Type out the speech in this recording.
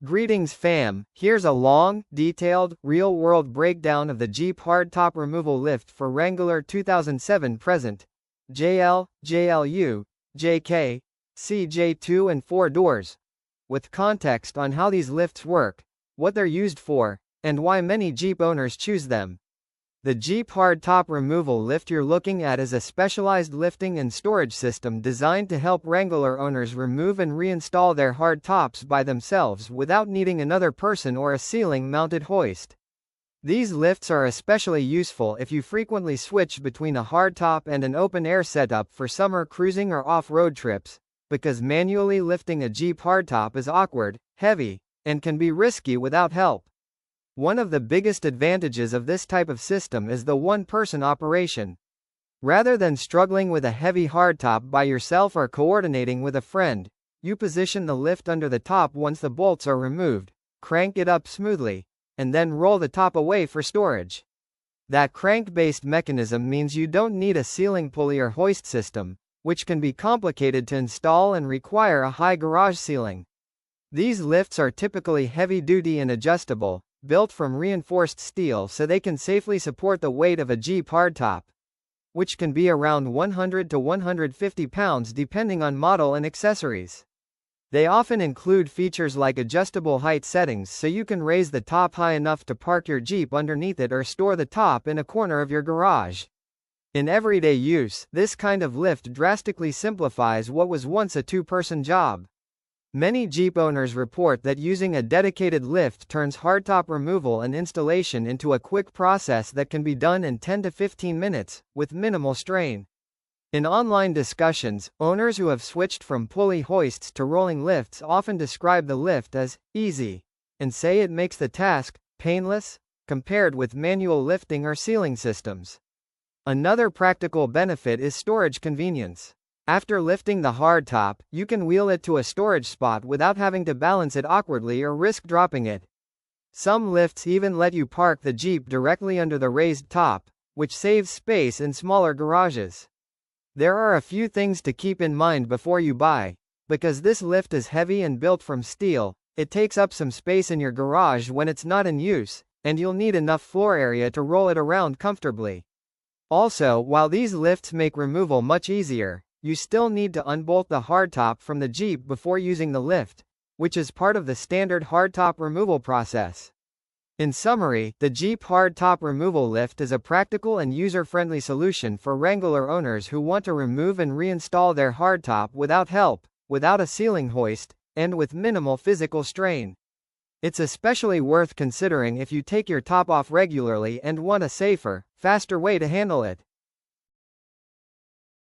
Greetings fam, here's a long, detailed, real-world breakdown of the Jeep hardtop removal lift for Wrangler 2007 present. JL, JLU, JK, CJ2 and 4 doors. With context on how these lifts work, what they're used for, and why many Jeep owners choose them. The Jeep hardtop removal lift you're looking at is a specialized lifting and storage system designed to help Wrangler owners remove and reinstall their hardtops by themselves without needing another person or a ceiling-mounted hoist. These lifts are especially useful if you frequently switch between a hardtop and an open-air setup for summer cruising or off-road trips, because manually lifting a Jeep hardtop is awkward, heavy, and can be risky without help. One of the biggest advantages of this type of system is the one-person operation. Rather than struggling with a heavy hardtop by yourself or coordinating with a friend, you position the lift under the top once the bolts are removed, crank it up smoothly, and then roll the top away for storage. That crank-based mechanism means you don't need a ceiling pulley or hoist system, which can be complicated to install and require a high garage ceiling. These lifts are typically heavy-duty and adjustable, built from reinforced steel so they can safely support the weight of a Jeep hardtop, which can be around 100 to 150 pounds depending on model and accessories. They often include features like adjustable height settings so you can raise the top high enough to park your Jeep underneath it or store the top in a corner of your garage. In everyday use, this kind of lift drastically simplifies what was once a two-person job. Many Jeep owners report that using a dedicated lift turns hardtop removal and installation into a quick process that can be done in 10 to 15 minutes, with minimal strain. In online discussions, owners who have switched from pulley hoists to rolling lifts often describe the lift as easy, and say it makes the task painless, compared with manual lifting or ceiling systems. Another practical benefit is storage convenience. After lifting the hardtop, you can wheel it to a storage spot without having to balance it awkwardly or risk dropping it. Some lifts even let you park the Jeep directly under the raised top, which saves space in smaller garages. There are a few things to keep in mind before you buy. Because this lift is heavy and built from steel, it takes up some space in your garage when it's not in use, and you'll need enough floor area to roll it around comfortably. Also, while these lifts make removal much easier, you still need to unbolt the hardtop from the Jeep before using the lift, which is part of the standard hardtop removal process. In summary, the Jeep hardtop removal lift is a practical and user-friendly solution for Wrangler owners who want to remove and reinstall their hardtop without help, without a ceiling hoist, and with minimal physical strain. It's especially worth considering if you take your top off regularly and want a safer, faster way to handle it.